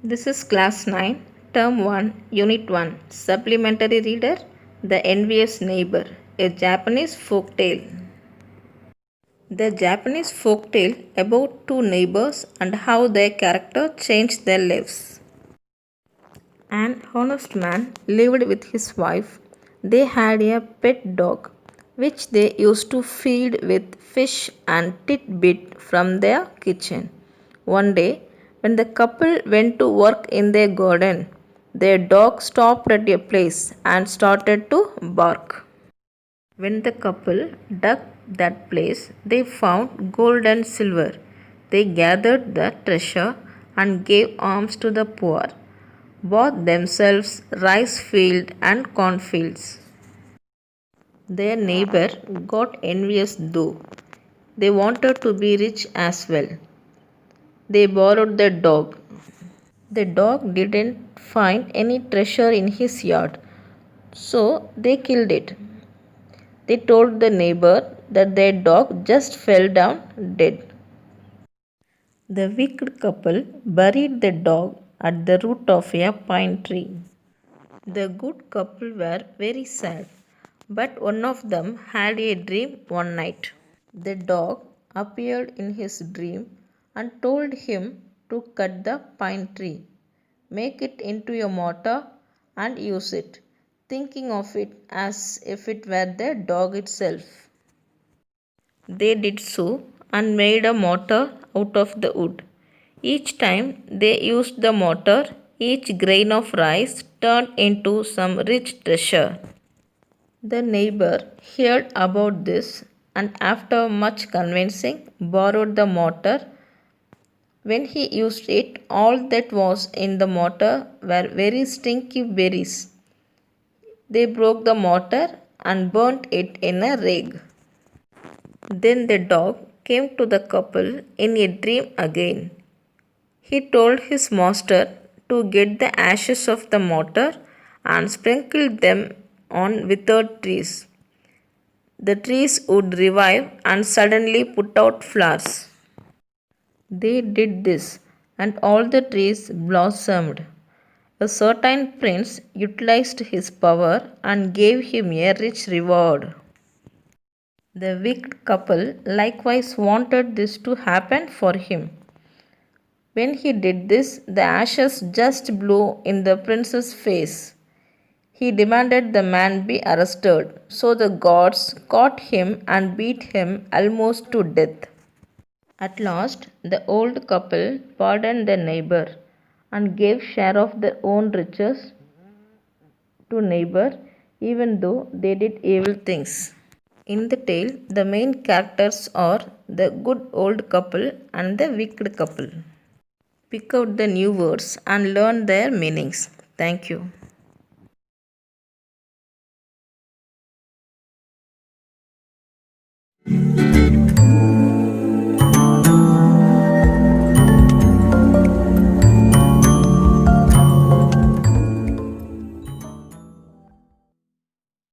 This is Class 9, Term 1, Unit 1, Supplementary Reader, The Envious Neighbor, a Japanese folktale. The Japanese folktale about two neighbors and how their character changed their lives. An honest man lived with his wife. They had a pet dog, which they used to feed with fish and tidbit from their kitchen. One day, when the couple went to work in their garden, their dog stopped at a place and started to bark. When the couple dug that place, they found gold and silver. They gathered the treasure and gave alms to the poor, bought themselves rice field and cornfields. Their neighbor got envious though. They wanted to be rich as well. They borrowed the dog. The dog didn't find any treasure in his yard, so they killed it. They told the neighbor that their dog just fell down dead. The wicked couple buried the dog at the root of a pine tree. The good couple were very sad, but one of them had a dream one night. The dog appeared in his dream and told him to cut the pine tree, make it into a mortar, and use it, thinking of it as if it were the dog itself. They did so and made a mortar out of the wood. Each time they used the mortar, each grain of rice turned into some rich treasure. The neighbor heard about this and, after much convincing, borrowed the mortar. When he used it, all that was in the mortar were very stinky berries. They broke the mortar and burnt it in a rag. Then the dog came to the couple in a dream again. He told his master to get the ashes of the mortar and sprinkle them on withered trees. The trees would revive and suddenly put out flowers. They did this, and all the trees blossomed. A certain prince utilized his power and gave him a rich reward. The wicked couple likewise wanted this to happen for him. When he did this, the ashes just blew in the prince's face. He demanded the man be arrested, so the gods caught him and beat him almost to death. At last, the old couple pardoned their neighbor and gave share of their own riches to neighbor, even though they did evil things. In the tale, the main characters are the good old couple and the wicked couple. Pick out the new words and learn their meanings. Thank you.